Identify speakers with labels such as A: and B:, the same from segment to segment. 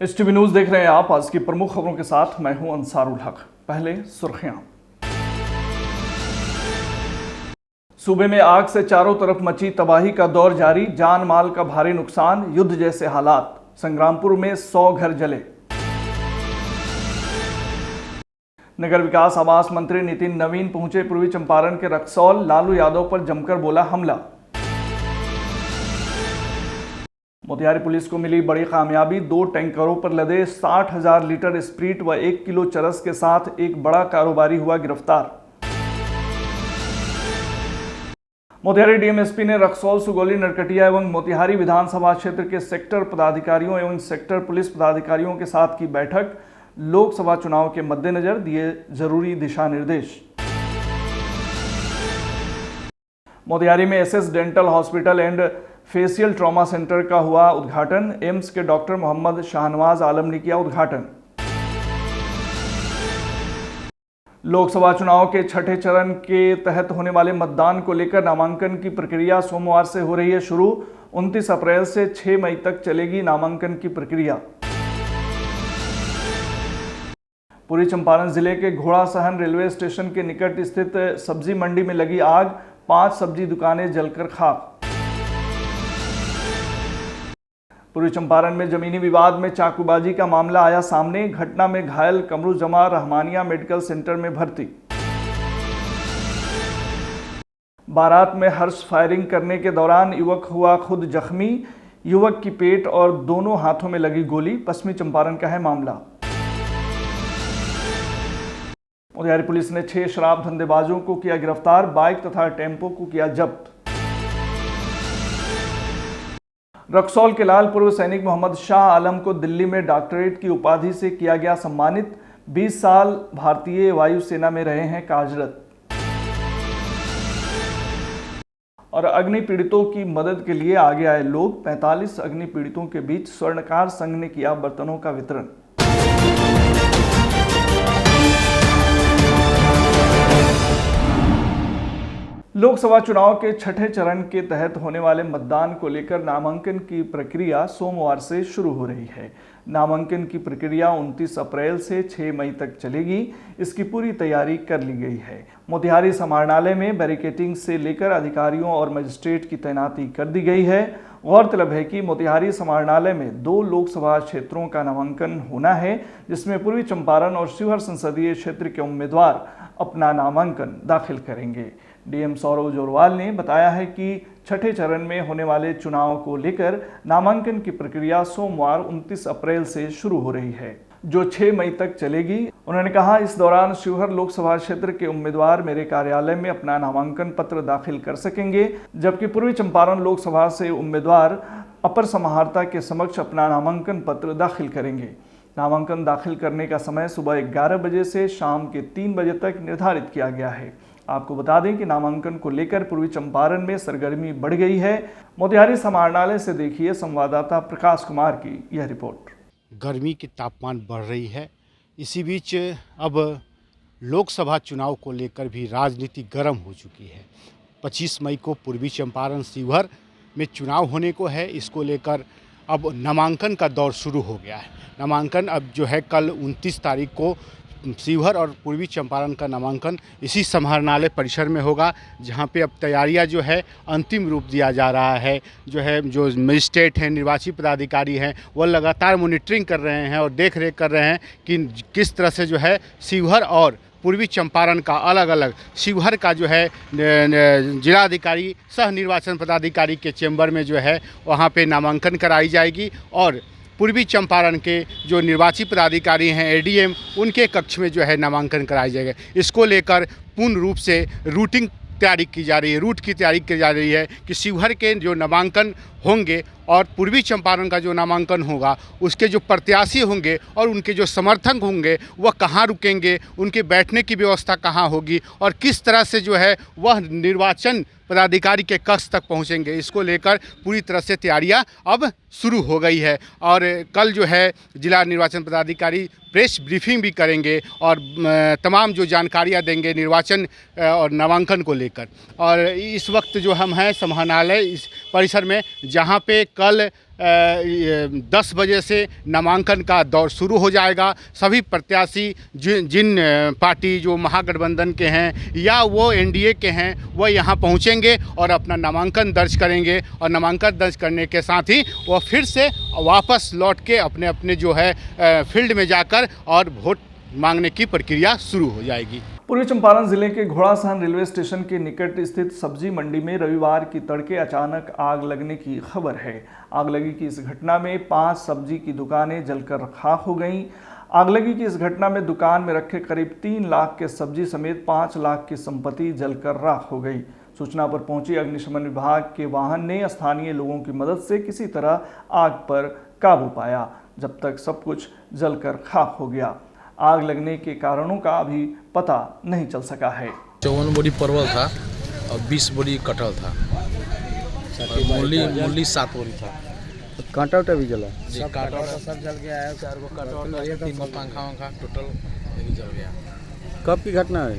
A: इस TV news देख रहे हैं आप। आज की प्रमुख खबरों के साथ मैं हूं अंसारुल हक। पहले सुर्खियां। सूबे में आग से चारों तरफ मची तबाही का दौर जारी, जान माल का भारी नुकसान, युद्ध जैसे हालात। संग्रामपुर में 100 घर जले। नगर विकास आवास मंत्री नितिन नवीन पहुंचे पूर्वी चंपारण के रक्सौल, लालू यादव पर जमकर बोला हमला। मोतिहारी पुलिस को मिली बड़ी कामयाबी, 2 टैंकरों पर लदे 60,000 लीटर स्प्रीट व 1 किलो चरस के साथ एक बड़ा कारोबारी हुआ गिरफ्तार। मोतिहारी डीएमएसपी ने रक्सौल, सुगौली, नरकटिया एवं मोतिहारी विधानसभा क्षेत्र के सेक्टर पदाधिकारियों एवं सेक्टर पुलिस पदाधिकारियों के साथ की बैठक। लोकसभा चुनाव के मद्देनजर दिए जरूरी दिशा निर्देश। मोतिहारी में SS dental hospital and facial trauma centre का हुआ उद्घाटन। एम्स के डॉक्टर मोहम्मद शाहनवाज आलम ने किया उद्घाटन। लोकसभा चुनाव के छठे चरण के तहत होने वाले मतदान को लेकर नामांकन की प्रक्रिया सोमवार से हो रही है शुरू। 29 अप्रैल से 6 मई तक चलेगी नामांकन की प्रक्रिया। पूर्वी चंपारण जिले के घोड़ासहन रेलवे स्टेशन के निकट स्थित सब्जी मंडी में लगी आग, 5 सब्जी दुकानें जलकर खाक। पूर्वी चंपारण में जमीनी विवाद में चाकूबाजी का मामला आया सामने। घटना में घायल कमरुजमा रहमानिया मेडिकल सेंटर में भर्ती। बारात में हर्ष फायरिंग करने के दौरान युवक हुआ खुद जख्मी। युवक की पेट और दोनों हाथों में लगी गोली। पश्चिमी चंपारण का है मामला। मोतिहारी पुलिस ने 6 शराब धंधेबाजों को किया गिरफ्तार, बाइक तथा टेम्पो को किया जब्त। रक्सौल के लाल पूर्व सैनिक मोहम्मद शाह आलम को दिल्ली में डॉक्टरेट की उपाधि से किया गया सम्मानित। 20 साल भारतीय वायुसेना में रहे हैं कार्यरत। और अग्नि पीड़ितों की मदद के लिए आगे आए लोग। 45 अग्नि पीड़ितों के बीच स्वर्णकार संघ ने किया बर्तनों का वितरण। लोकसभा चुनाव के छठे चरण के तहत होने वाले मतदान को लेकर नामांकन की प्रक्रिया सोमवार से शुरू हो रही है। नामांकन की प्रक्रिया 29 अप्रैल से 6 मई तक चलेगी। इसकी पूरी तैयारी कर ली गई है। मोतिहारी समाहरणालय में बैरिकेडिंग से लेकर अधिकारियों और मजिस्ट्रेट की तैनाती कर दी गई है। गौरतलब है कि मोतिहारी समाहरणालय में 2 लोकसभा क्षेत्रों का नामांकन होना है, जिसमें पूर्वी चंपारण और शिवहर संसदीय क्षेत्र के उम्मीदवार अपना नामांकन दाखिल करेंगे। डीएम सौरव जोरवाल ने बताया है कि छठे चरण में होने वाले चुनाव को लेकर नामांकन की प्रक्रिया सोमवार 29 अप्रैल से शुरू हो रही है, जो 6 मई तक चलेगी। उन्होंने कहा, इस दौरान शिवहर लोकसभा क्षेत्र के उम्मीदवार मेरे कार्यालय में अपना नामांकन पत्र दाखिल कर सकेंगे, जबकि पूर्वी चंपारण लोकसभा से उम्मीदवार अपर समाहर्ता के समक्ष अपना नामांकन पत्र दाखिल करेंगे। नामांकन दाखिल करने का समय सुबह 11 बजे से शाम के 3 बजे तक निर्धारित किया गया है। आपको बता दें कि नामांकन को लेकर पूर्वी चंपारण में सरगर्मी बढ़ गई है। मोतिहारी समाहरणालय से देखिए संवाददाता प्रकाश कुमार की यह रिपोर्ट।
B: गर्मी की तापमान बढ़ रही है। इसी बीच अब लोकसभा चुनाव को लेकर भी राजनीति गर्म हो चुकी है। 25 मई को पूर्वी चंपारण शिवहर में चुनाव होने को है। इसको लेकर अब नामांकन का दौर शुरू हो गया है। नामांकन अब जो है कल 29 तारीख को शिवहर और पूर्वी चंपारण का नामांकन इसी समाहरणालय परिसर में होगा, जहां पे अब तैयारियां जो है अंतिम रूप दिया जा रहा है। जो मजिस्ट्रेट हैं, निर्वाची पदाधिकारी हैं, वो लगातार मॉनिटरिंग कर रहे हैं और देख रेख कर रहे हैं कि किस तरह से जो है शिवहर और पूर्वी चंपारण का अलग अलग, शिवहर का जो है जिलाधिकारी सह निर्वाचन पदाधिकारी के चेंबर में जो है वहाँ पे नामांकन कराई जाएगी और पूर्वी चंपारण के जो निर्वाची पदाधिकारी हैं एडीएम, उनके कक्ष में जो है नामांकन कराया जाएगा। इसको लेकर पूर्ण रूप से रूट की तैयारी की जा रही है कि शिवहर के जो नामांकन होंगे और पूर्वी चंपारण का जो नामांकन होगा, उसके जो प्रत्याशी होंगे और उनके जो समर्थक होंगे वह कहाँ रुकेंगे, उनके बैठने की व्यवस्था कहाँ होगी और किस तरह से जो है वह निर्वाचन पदाधिकारी के कक्ष तक पहुंचेंगे, इसको लेकर पूरी तरह से तैयारियां अब शुरू हो गई है। और कल जो है जिला निर्वाचन पदाधिकारी प्रेस ब्रीफिंग भी करेंगे और तमाम जो जानकारियां देंगे निर्वाचन और नामांकन को लेकर। और इस वक्त जो हम हैं समाहरणालय इस परिसर में, जहां पे कल 10 बजे से नामांकन का दौर शुरू हो जाएगा। सभी प्रत्याशी जिन पार्टी जो महागठबंधन के हैं या वो एनडीए के हैं वो यहाँ पहुँचेंगे और अपना नामांकन दर्ज करेंगे और नामांकन दर्ज करने के साथ ही वो फिर से वापस लौट के अपने अपने जो है फील्ड में जाकर और वोट मांगने की प्रक्रिया शुरू हो जाएगी।
A: पूर्वी चंपारण जिले के घोड़ासहन रेलवे स्टेशन के निकट स्थित सब्जी मंडी में रविवार की तड़के अचानक आग लगने की खबर है। आग लगी की इस घटना में 5 सब्जी की दुकानें जलकर खाक हो गईं। आग लगी की इस घटना में दुकान में रखे करीब 3 लाख के सब्जी समेत 5 लाख की संपत्ति जलकर राख हो गई। सूचना पर पहुंची अग्निशमन विभाग के वाहन ने स्थानीय लोगों की मदद से किसी तरह आग पर काबू पाया, जब तक सब कुछ जलकर खाक हो गया। आग लगने के कारणों का अभी पता नहीं चल सका है।
C: 54 बोरी परवल था और 20 बोरी कटहल था और मूली 7 बोरी था।
D: कांटा उटा भी जला
C: जी, कांटा सब जल गया है। 4 गो कटहल, 3 गो पंखा टोटल यही जल गया।
D: कब की घटना है?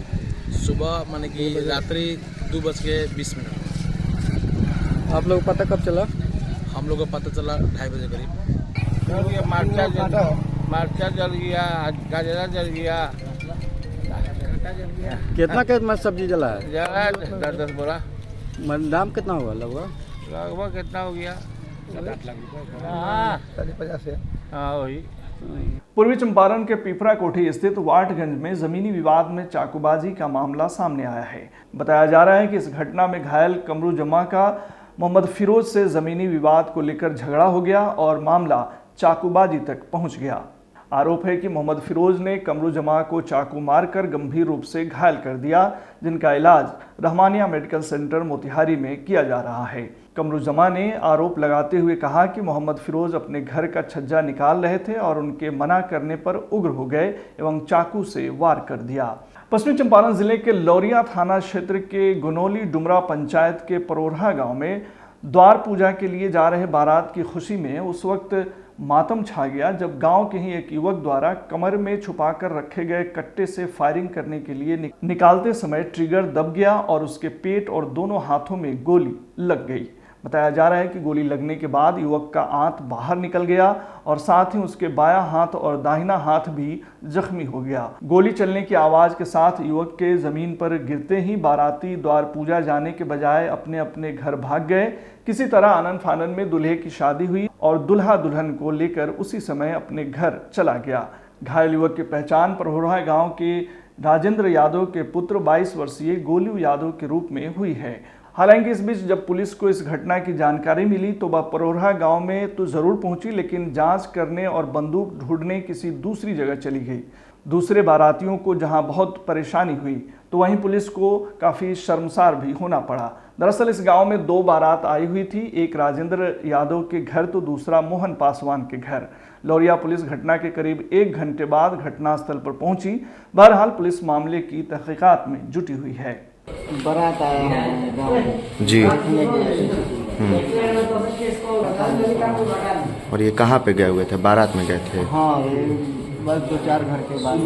C: सुबह माने कि रात्रि 2:20
D: आप लोग को पता कब चला?
C: हम लोग को पता चला 2:30 बजे करीब। मरचा जल गया, गाजरा जल गया,
D: कितना सब्जी जला है?
C: 10 बोरा।
D: दाम कितना हुआ लगभग?
C: कितना हो गया? 50 है। हाँ वही।
A: पूर्वी चंपारण के पिपरा कोठी स्थित वाटगंज में जमीनी विवाद में चाकूबाजी का मामला सामने आया है। बताया जा रहा है कि इस घटना में घायल कमरू जमा का मोहम्मद फिरोज से जमीनी विवाद को लेकर झगड़ा हो गया और मामला चाकूबाजी तक पहुंच गया। आरोप है कि मोहम्मद फिरोज ने कमरू जमा को चाकू मारकर गंभीर रूप से घायल कर दिया, जिनका इलाज रहमानिया मेडिकल सेंटर मोतिहारी में किया जा रहा है। कमरू जमा ने आरोप लगाते हुए कहा कि मोहम्मद फिरोज अपने घर का छज्जा निकाल रहे थे और उनके मना करने पर उग्र हो गए एवं चाकू से वार कर दिया। पश्चिमी चंपारण जिले के लौरिया थाना क्षेत्र के गुनौली डुमरा पंचायत के परोरहा गांव में द्वार पूजा के लिए जा रहे बारात की खुशी में उस वक्त मातम छा गया जब गांव के ही एक युवक द्वारा कमर में छुपाकर रखे गए कट्टे से फायरिंग करने के लिए निकालते समय ट्रिगर दब गया और उसके पेट और दोनों हाथों में गोली लग गई। बताया जा रहा है कि गोली लगने के बाद युवक का आंत बाहर निकल गया और साथ ही उसके बायां हाथ और दाहिना हाथ भी जख्मी हो गया। गोली चलने की आवाज के साथ युवक के जमीन पर गिरते ही बाराती द्वार पूजा जाने के बजाय अपने अपने घर भाग गए। किसी तरह आनन फानन में दूल्हे की शादी हुई और दुल्हा दुल्हन को लेकर उसी समय अपने घर चला गया। घायल युवक की पहचान परोरहा गांव के राजेंद्र यादव के पुत्र 22 वर्षीय गोलू यादव के रूप में हुई है। हालांकि इस बीच जब पुलिस को इस घटना की जानकारी मिली तो वह परोरहा गांव में तो जरूर पहुंची, लेकिन जांच करने और बंदूक ढूंढने किसी दूसरी जगह चली गई। दूसरे बारातियों को जहां बहुत परेशानी हुई तो वहीं पुलिस को काफ़ी शर्मसार भी होना पड़ा। दरअसल इस गांव में 2 बारात आई हुई थी, एक राजेंद्र यादव के घर तो दूसरा मोहन पासवान के घर। लौरिया पुलिस घटना के करीब 1 घंटे बाद घटनास्थल पर पहुंची। बहरहाल पुलिस मामले की तहकीकात में जुटी हुई है।
E: बारात आया है गाँव
F: जी। और ये कहाँ पे गए हुए थे? बारात में गए थे?
E: हाँ, बस 2-4 घर के बाद।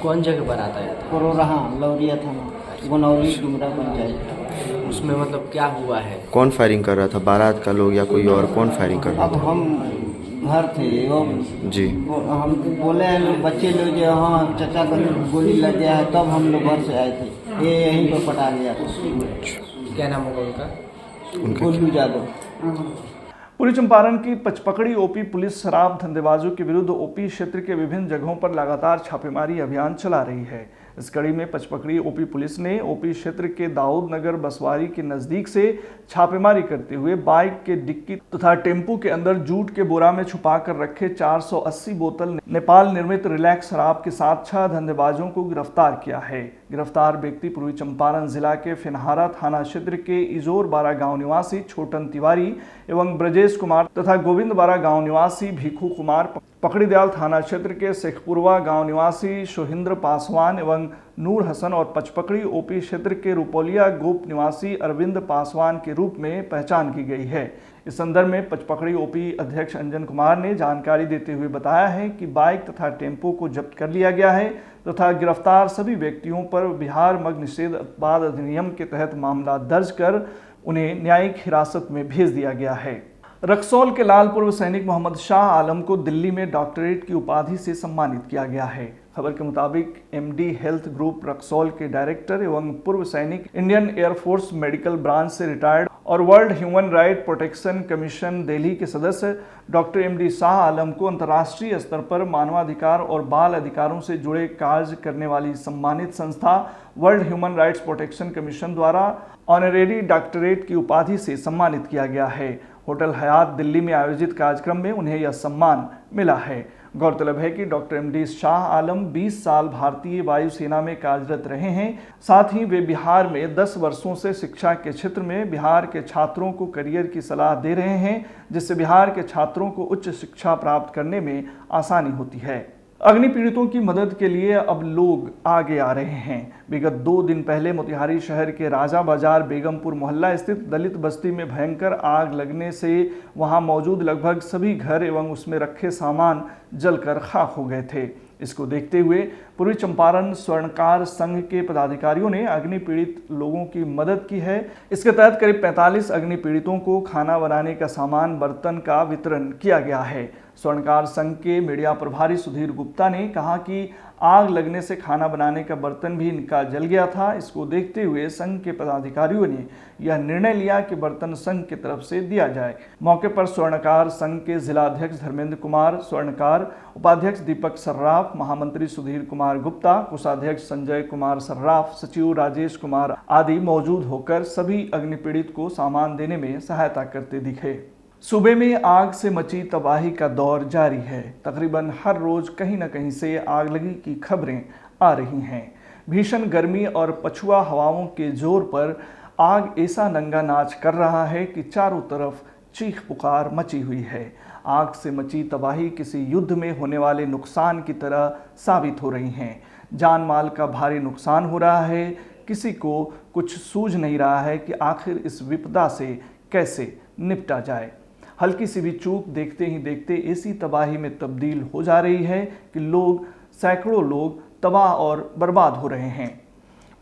G: कौन जगह बारात आया था?
E: परोरहा लौरिया थाना गुनौली डुमरा पंचायत।
G: उसमें मतलब क्या हुआ है?
F: कौन फायरिंग कर रहा था? बारात का लोग या कोई और? कौन फायरिंग कर रहा
E: अब
F: था?
E: हम घर थे वो
F: जी।
E: हम बोले हैं लोग, बच्चे लोग जो हाँ चाचा को गोली लग गया है, तब हम लोग घर से आए थे। ये यहीं पर पटा गया था।
G: क्या नाम होगा उनका?
E: गोलू यादव।
A: पूर्वी चंपारण की पचपकड़ी ओपी पुलिस शराब धंधेबाजों के विरुद्ध ओपी क्षेत्र के विभिन्न जगहों पर लगातार छापेमारी अभियान चला रही है। इस कड़ी में पचपकड़ी ओपी पुलिस ने ओपी क्षेत्र के दाऊद नगर बसवारी के नजदीक से छापेमारी करते हुए बाइक के डिक्की तथा टेम्पू के अंदर जूट के बोरा में छुपाकर रखे 480 बोतल नेपाल निर्मित रिलैक्स शराब के साथ 6 धंधेबाजों को गिरफ्तार किया है। गिरफ्तार व्यक्ति पूर्वी चंपारण जिला के फिनहारा थाना क्षेत्र के इजोर बारा गांव निवासी छोटन तिवारी एवं ब्रजेश कुमार तथा गोविंद बारा गांव निवासी भिखू कुमार, पकड़ीदयाल थाना क्षेत्र के शेखपुरवा गांव निवासी सोहिंद्र पासवान एवं नूर हसन और पचपकड़ी ओपी क्षेत्र के रुपोलिया गोप निवासी अरविंद पासवान के रूप में पहचान की गई है। इस संदर्भ में पचपकड़ी ओपी अध्यक्ष अंजन कुमार ने जानकारी देते हुए बताया है कि बाइक तथा टेम्पो को जब्त कर लिया गया है तथा गिरफ्तार सभी व्यक्तियों पर बिहार मद्य निषेध उत्पाद अधिनियम के तहत मामला दर्ज कर उन्हें न्यायिक हिरासत में भेज दिया गया है। रक्सौल के लाल पूर्व सैनिक मोहम्मद शाह आलम को दिल्ली में डॉक्टरेट की उपाधि से सम्मानित किया गया है। खबर के मुताबिक एमडी हेल्थ ग्रुप रक्सौल के डायरेक्टर एवं पूर्व सैनिक, इंडियन एयरफोर्स मेडिकल ब्रांच से रिटायर्ड और world human right protection commission Delhi के सदस्य डॉक्टर एमडी शाह आलम को अंतर्राष्ट्रीय स्तर पर मानवाधिकार और बाल अधिकारों से जुड़े कार्य करने वाली सम्मानित संस्था world human rights protection commission द्वारा ऑनरेरी डॉक्टरेट की उपाधि से सम्मानित किया गया है। होटल हयात दिल्ली में आयोजित कार्यक्रम में उन्हें यह सम्मान मिला है। गौरतलब है कि डॉक्टर एमडी शाह आलम 20 साल भारतीय वायुसेना में कार्यरत रहे हैं। साथ ही वे बिहार में 10 वर्षों से शिक्षा के क्षेत्र में बिहार के छात्रों को करियर की सलाह दे रहे हैं, जिससे बिहार के छात्रों को उच्च शिक्षा प्राप्त करने में आसानी होती है। अग्नि पीड़ितों की मदद के लिए अब लोग आगे आ रहे हैं। विगत 2 दिन पहले मोतिहारी शहर के राजा बाजार बेगमपुर मोहल्ला स्थित दलित बस्ती में भयंकर आग लगने से वहां मौजूद लगभग सभी घर एवं उसमें रखे सामान जलकर खाक हो गए थे। इसको देखते हुए पूर्वी चंपारण स्वर्णकार संघ के पदाधिकारियों ने अग्नि पीड़ित लोगों की मदद की है। इसके तहत करीब 45 अग्नि पीड़ितों को खाना बनाने का सामान, बर्तन का वितरण किया गया है। स्वर्णकार संघ के मीडिया प्रभारी सुधीर गुप्ता ने कहा कि आग लगने से खाना बनाने का बर्तन भी इनका जल गया था। इसको देखते हुए संघ के पदाधिकारियों ने यह निर्णय लिया कि बर्तन संघ की तरफ से दिया जाए। मौके पर स्वर्णकार संघ के जिला अध्यक्ष धर्मेंद्र कुमार स्वर्णकार, उपाध्यक्ष दीपक सर्राफ, महामंत्री सुधीर कुमार गुप्ता, कोषाध्यक्ष संजय कुमार सर्राफ, सचिव राजेश कुमार आदि मौजूद होकर सभी अग्निपीड़ित को सामान देने में सहायता करते दिखे। सूबे में आग से मची तबाही का दौर जारी है। तकरीबन हर रोज कहीं न कहीं से आग लगी की खबरें आ रही हैं। भीषण गर्मी और पछुआ हवाओं के जोर पर आग ऐसा नंगा नाच कर रहा है कि चारों तरफ चीख पुकार मची हुई है। आग से मची तबाही किसी युद्ध में होने वाले नुकसान की तरह साबित हो रही हैं। जान माल का भारी नुकसान हो रहा है। किसी को कुछ सूझ नहीं रहा है कि आखिर इस विपदा से कैसे निपटा जाए। हल्की सी भी चूक देखते ही देखते ऐसी तबाही में तब्दील हो जा रही है कि सैकड़ों लोग तबाह और बर्बाद हो रहे हैं।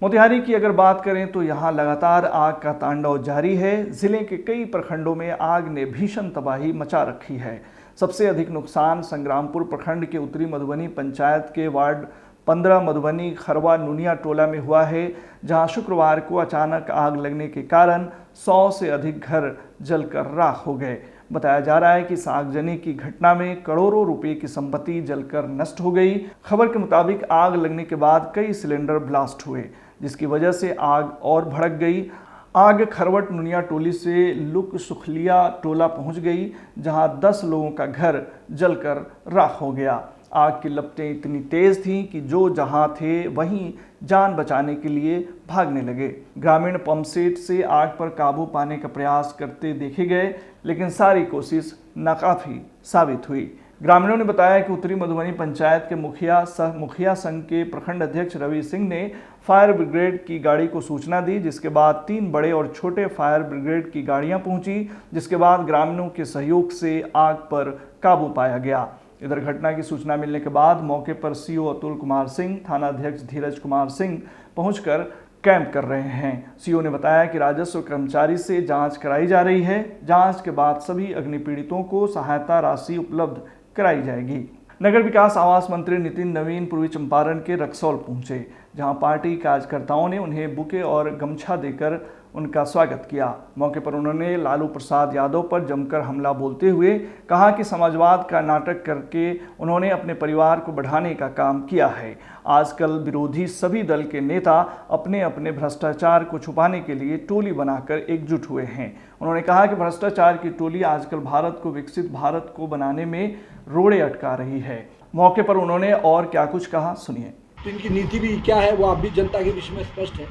A: मोतिहारी की अगर बात करें तो यहाँ लगातार आग का तांडव जारी है। जिले के कई प्रखंडों में आग ने भीषण तबाही मचा रखी है। सबसे अधिक नुकसान संग्रामपुर प्रखंड के उत्तरी मधुबनी पंचायत के वार्ड 15 मधुबनी खरवा नुनिया टोला में हुआ है, जहां शुक्रवार को अचानक आग लगने के कारण 100 से अधिक घर जलकर राख हो गए। बताया जा रहा है कि इस आगजनी की घटना में करोड़ों रुपए की संपत्ति जलकर नष्ट हो गई। खबर के मुताबिक आग लगने के बाद कई सिलेंडर ब्लास्ट हुए, जिसकी वजह से आग और भड़क गई। आग खरवट नुनिया टोली से लुक सुखलिया टोला पहुंच गई, जहां 10 लोगों का घर जलकर राख हो गया। आग की लपटें इतनी तेज थीं कि जो जहां थे वहीं जान बचाने के लिए भागने लगे। ग्रामीण पंप सेट से आग पर काबू पाने का प्रयास करते देखे गए, लेकिन सारी कोशिश नाकाफी साबित हुई। ग्रामीणों ने बताया कि उत्तरी मधुबनी पंचायत के मुखिया संघ के प्रखंड अध्यक्ष रवि सिंह ने फायर ब्रिगेड की गाड़ी को सूचना दी, जिसके बाद 3 बड़े और छोटे फायर ब्रिगेड की गाड़ियां पहुंची, जिसके बाद ग्रामीणों के सहयोग से आग पर काबू पाया गया। इधर घटना की सूचना मिलने के बाद मौके पर सीओ अतुल कुमार सिंह, थाना अध्यक्ष धीरज कुमार सिंह पहुंचकर कैंप कर रहे हैं। सीओ ने बताया कि राजस्व कर्मचारी से जांच कराई जा रही है। जांच के बाद सभी अग्नि पीड़ितों को सहायता राशि उपलब्ध कराई जाएगी। नगर विकास आवास मंत्री नितिन नवीन पूर्वी चंपारण के रक्सौल पहुंचे, जहां पार्टी कार्यकर्ताओं ने उन्हें बुके और गमछा देकर उनका स्वागत किया। मौके पर उन्होंने लालू प्रसाद यादव पर जमकर हमला बोलते हुए कहा कि समाजवाद का नाटक करके उन्होंने अपने परिवार को बढ़ाने का काम किया है। आजकल विरोधी सभी दल के नेता अपने अपने भ्रष्टाचार को छुपाने के लिए टोली बनाकर एकजुट हुए हैं। उन्होंने कहा कि भ्रष्टाचार की टोली आजकल भारत को विकसित भारत को बनाने में रोड़े अटका रही है। मौके पर उन्होंने और क्या कुछ कहा, सुनिए।
H: तो इनकी नीति भी क्या है वो आप भी जनता के बीच में स्पष्ट है,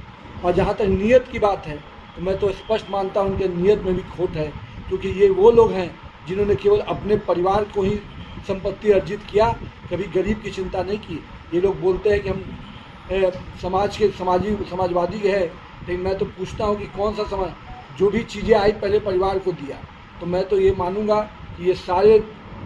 H: और जहाँ तक नीयत की बात है तो मैं तो स्पष्ट मानता हूँ उनके नीयत में भी खोट है, क्योंकि ये वो लोग हैं जिन्होंने केवल अपने परिवार को ही संपत्ति अर्जित किया, कभी गरीब की चिंता नहीं की। ये लोग बोलते हैं कि हम समाजवादी है, लेकिन मैं तो पूछता हूँ कि कौन सा समाज, जो भी चीज़ें आई पहले परिवार को दिया। तो मैं तो ये मानूंगा कि ये सारे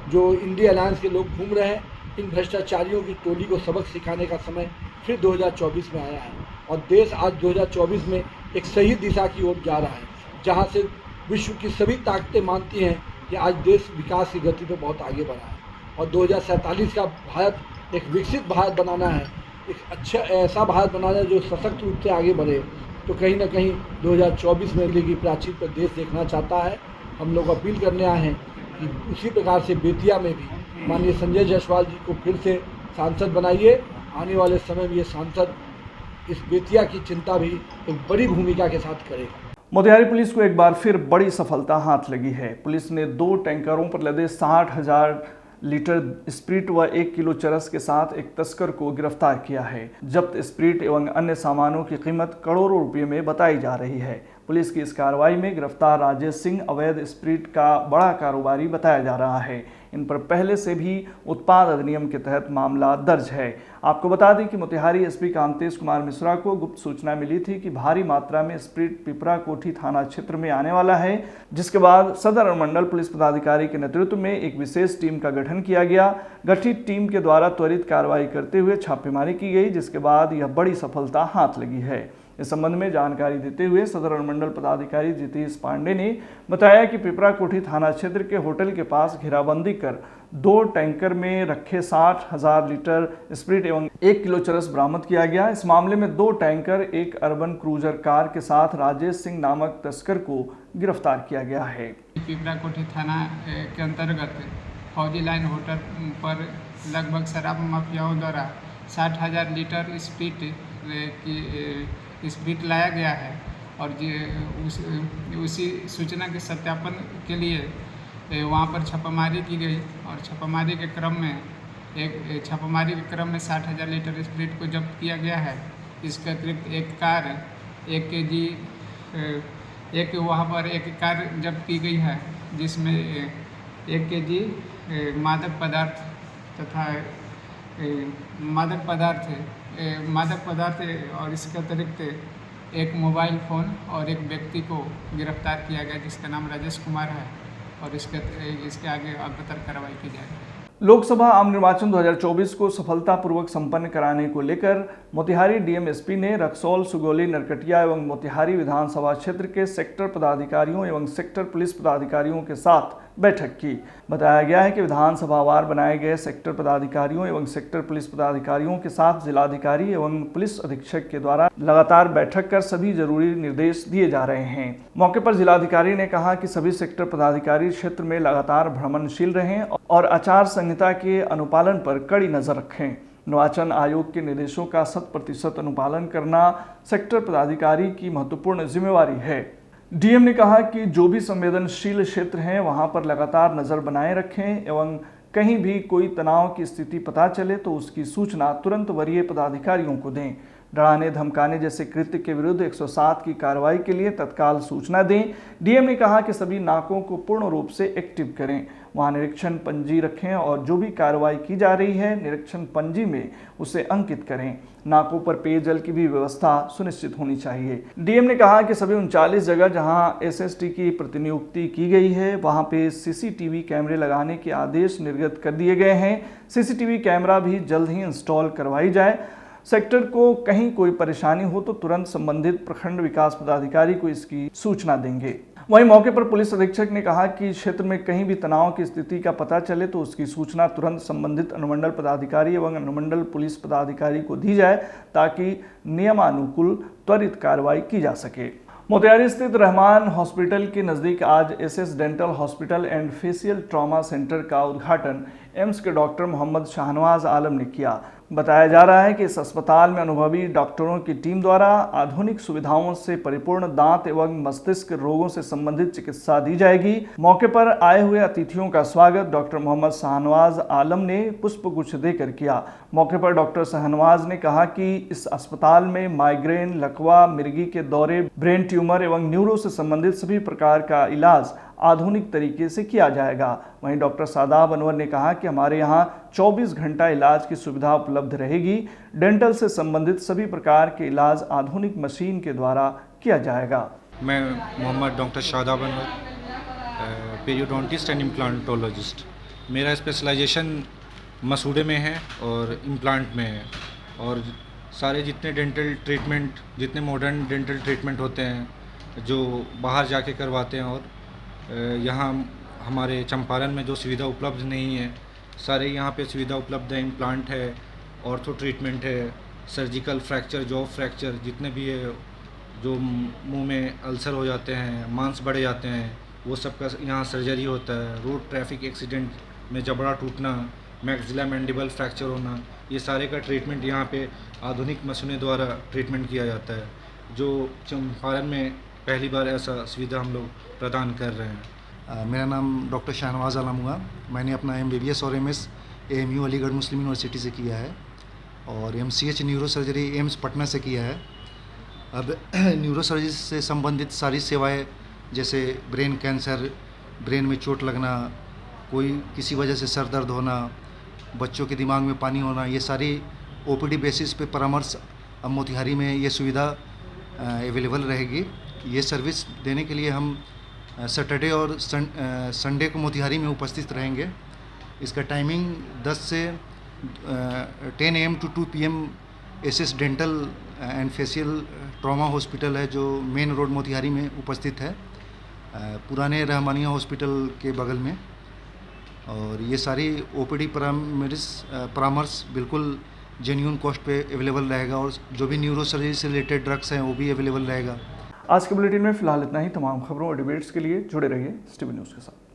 H: जो इंडिया अलायंस के लोग घूम रहे हैं, इन भ्रष्टाचारियों की टोली को सबक सिखाने का समय फिर 2024 में आया है, और देश आज 2024 में एक सही दिशा की ओर जा रहा है, जहां से विश्व की सभी ताकतें मानती हैं कि आज देश विकास की गति पे बहुत आगे बढ़ा है और 2047 का भारत एक विकसित भारत बनाना है, एक अच्छा ऐसा भारत बनाना है जो सशक्त रूप से आगे बढ़े। तो कहीं ना कहीं 2024 में दिल्ली की प्राचीर पर देश देखना चाहता है। हम लोग अपील करने आए हैं कि उसी प्रकार से बेतिया में भी माननीय संजय जायसवाल जी को फिर से सांसद बनाइए। आने वाले समय में ये सांसद इस बेतिया की चिंता भी एक बड़ी भूमिका के साथ करेगा।
A: मोतिहारी पुलिस को एक बार फिर बड़ी सफलता हाथ लगी है। पुलिस ने 2 टैंकरों पर लदे 60,000 लीटर स्प्रिट व 1 किलो चरस के साथ एक तस्कर को गिरफ्तार किया है। जब्त स्प्रिट एवं अन्य सामानों की कीमत करोड़ों रुपये में बताई जा रही है। पुलिस की इस कार्रवाई में गिरफ्तार राजेश सिंह अवैध स्प्रिट का बड़ा कारोबारी बताया जा रहा है। इन पर पहले से भी उत्पाद अधिनियम के तहत मामला दर्ज है। आपको बता दें कि मोतिहारी एसपी कांतेश कुमार मिश्रा को गुप्त सूचना मिली थी कि भारी मात्रा में स्प्रिट पिपरा कोठी थाना क्षेत्र में आने वाला है, जिसके बाद सदर अनुमंडल पुलिस पदाधिकारी के नेतृत्व में एक विशेष टीम का गठन किया गया। गठित टीम के द्वारा त्वरित कार्रवाई करते हुए छापेमारी की गई, जिसके बाद यह बड़ी सफलता हाथ लगी है। इस संबंध में जानकारी देते हुए सदर अनुमंडल पदाधिकारी जितेश पांडे ने बताया कि पिपरा कोठी थाना क्षेत्र के होटल के पास घेराबंदी कर 2 टैंकर में रखे 60,000 लीटर स्प्रिट एवं 1 किलो चरस बरामद किया गया। इस मामले में 2 टैंकर एक अर्बन क्रूजर कार के साथ राजेश सिंह नामक तस्कर को गिरफ्तार किया गया है।
I: पिपरा कोठी थाना के अंतर्गत फौजी लाइन होटल पर लगभग शराब माफियाओं द्वारा 60,000 लीटर स्प्रिट लाया गया है और उसी सूचना के सत्यापन के लिए वहाँ पर छापामारी की गई और छापामारी के क्रम में 60,000 लीटर स्प्रिट को जब्त किया गया है। इसके अतिरिक्त एक कार 1 केजी वहाँ पर एक कार जब्त की गई है, जिसमें 1 केजी मादक पदार्थ तथा मादक पदार्थ और इसके अतिरिक्त एक मोबाइल फ़ोन और एक व्यक्ति को गिरफ्तार किया गया, जिसका नाम राजेश कुमार है और इसके आगे अग्रतर कार्रवाई की जाएगी।
A: लोकसभा आम निर्वाचन 2024 को सफलतापूर्वक संपन्न कराने को लेकर मोतिहारी डीएमएसपी ने रक्सौल, सुगौली, नरकटिया एवं मोतिहारी विधानसभा क्षेत्र के सेक्टर पदाधिकारियों एवं सेक्टर पुलिस पदाधिकारियों के साथ बैठक की। बताया गया है कि विधानसभावार बनाए गए सेक्टर पदाधिकारियों एवं सेक्टर पुलिस पदाधिकारियों के साथ जिलाधिकारी एवं पुलिस अधीक्षक के द्वारा लगातार बैठक कर सभी जरूरी निर्देश दिए जा रहे हैं। मौके पर जिलाधिकारी ने कहा कि सभी सेक्टर पदाधिकारी क्षेत्र में लगातार भ्रमणशील रहें और आचार संहिता के अनुपालन पर कड़ी नजर रखें। निर्वाचन आयोग के निर्देशों का 100% अनुपालन करना सेक्टर पदाधिकारी की महत्वपूर्ण जिम्मेवारी है। डीएम ने कहा कि जो भी संवेदनशील क्षेत्र हैं वहां पर लगातार नजर बनाए रखें एवं कहीं भी कोई तनाव की स्थिति पता चले तो उसकी सूचना तुरंत वरीय पदाधिकारियों को दें। डराने धमकाने जैसे कृत्य के विरुद्ध 107 की कार्रवाई के लिए तत्काल सूचना दें। डीएम ने कहा कि सभी नाकों को पूर्ण रूप से एक्टिव करें, वहां निरीक्षण पंजी रखें और जो भी कार्रवाई की जा रही है निरीक्षण पंजी में उसे अंकित करें। नाकों पर पेयजल की भी व्यवस्था सुनिश्चित होनी चाहिए। डीएम ने कहा कि सभी 39 जगह जहां एसएसटी की प्रतिनियुक्ति की गई है वहां पे सीसीटीवी कैमरे लगाने के आदेश निर्गत कर दिए गए हैं। सीसीटीवी कैमरा भी जल्द ही इंस्टॉल करवाई जाए। सेक्टर को कहीं कोई परेशानी हो तो तुरंत संबंधित प्रखंड विकास पदाधिकारी को इसकी सूचना देंगे। वहीं मौके पर पुलिस अधीक्षक ने कहा कि क्षेत्र में कहीं भी तनाव की स्थिति का पता चले तो उसकी सूचना तुरंत संबंधित अनुमंडल पदाधिकारी एवं अनुमंडल पुलिस पदाधिकारी को दी जाए ताकि नियमानुकूल त्वरित कार्रवाई की जा सके। मोतिहारी स्थित रहमान हॉस्पिटल के नज़दीक आज SS dental hospital and facial trauma centre का उद्घाटन एम्स के डॉक्टर मोहम्मद शाहनवाज आलम ने किया। बताया जा रहा है कि इस अस्पताल में अनुभवी डॉक्टरों की टीम द्वारा आधुनिक सुविधाओं से परिपूर्ण दांत एवं मस्तिष्क रोगों से संबंधित चिकित्सा दी जाएगी। मौके पर आए हुए अतिथियों का स्वागत डॉक्टर मोहम्मद शाहनवाज आलम ने पुष्पगुच्छ देकर किया। मौके पर डॉक्टर शाहनवाज ने कहा कि इस अस्पताल में माइग्रेन, लकवा, मिर्गी के दौरे, ब्रेन ट्यूमर एवं न्यूरो से संबंधित सभी प्रकार का इलाज आधुनिक तरीके से किया जाएगा। वहीं डॉक्टर सादाब अनवर ने कहा कि हमारे यहाँ 24 घंटा इलाज की सुविधा उपलब्ध रहेगी। डेंटल से संबंधित सभी प्रकार के इलाज आधुनिक मशीन के द्वारा किया जाएगा।
J: मैं Mohammad doctor Shadab Anwar, periodontist and implantologist. मेरा स्पेशलाइजेशन मसूड़े में है और इम्प्लांट में है और सारे जितने डेंटल ट्रीटमेंट, जितने मॉडर्न डेंटल ट्रीटमेंट होते हैं जो बाहर जाके करवाते हैं और यहाँ हमारे चंपारण में जो सुविधा उपलब्ध नहीं है, सारे यहाँ पे सुविधा उपलब्ध है। इम्प्लांट है, ऑर्थो ट्रीटमेंट है, सर्जिकल फ्रैक्चर, जॉ फ्रैक्चर जितने भी है, जो मुंह में अल्सर हो जाते हैं, मांस बढ़ जाते हैं, वो सब का यहाँ सर्जरी होता है। रोड ट्रैफिक एक्सीडेंट में जबड़ा टूटना, मैक्सिला मैंडिबल फ्रैक्चर होना, ये सारे का ट्रीटमेंट यहाँ पे आधुनिक मशीनों द्वारा ट्रीटमेंट किया जाता है, जो चंपारण में पहली बार ऐसा सुविधा हम लोग प्रदान कर रहे हैं।
K: मेरा नाम डॉक्टर शाहनवाज़ आलम हुआ। मैंने अपना MBBS और MS AMU अलीगढ़ मुस्लिम यूनिवर्सिटी से किया है और MCH neuro surgery AIIMS Patna से किया है। अब न्यूरो सर्जरी से संबंधित सारी सेवाएं जैसे ब्रेन कैंसर, ब्रेन में चोट लगना, कोई किसी वजह से सर दर्द होना, बच्चों के दिमाग में पानी होना, ये सारी OPD बेसिस पे परामर्श अब मोतिहारी में ये सुविधा अवेलेबल रहेगी। ये सर्विस देने के लिए हम सैटरडे और संडे को मोतिहारी में उपस्थित रहेंगे। इसका टाइमिंग 10 से 10 AM to 2 PM SS dental and facial trauma hospital है जो मेन रोड मोतिहारी में उपस्थित है, पुराने रहमानिया हॉस्पिटल के बगल में। और ये सारी OPD परामर्श बिल्कुल जेन्युइन कॉस्ट पे अवेलेबल रहेगा और जो भी न्यूरो सर्जरी से रिलेटेड ड्रग्स हैं वो भी अवेलेबल रहेगा।
A: आज के बुलेटिन में फिलहाल इतना ही। तमाम खबरों और डिबेट्स के लिए जुड़े रहिए STV न्यूज़ के साथ।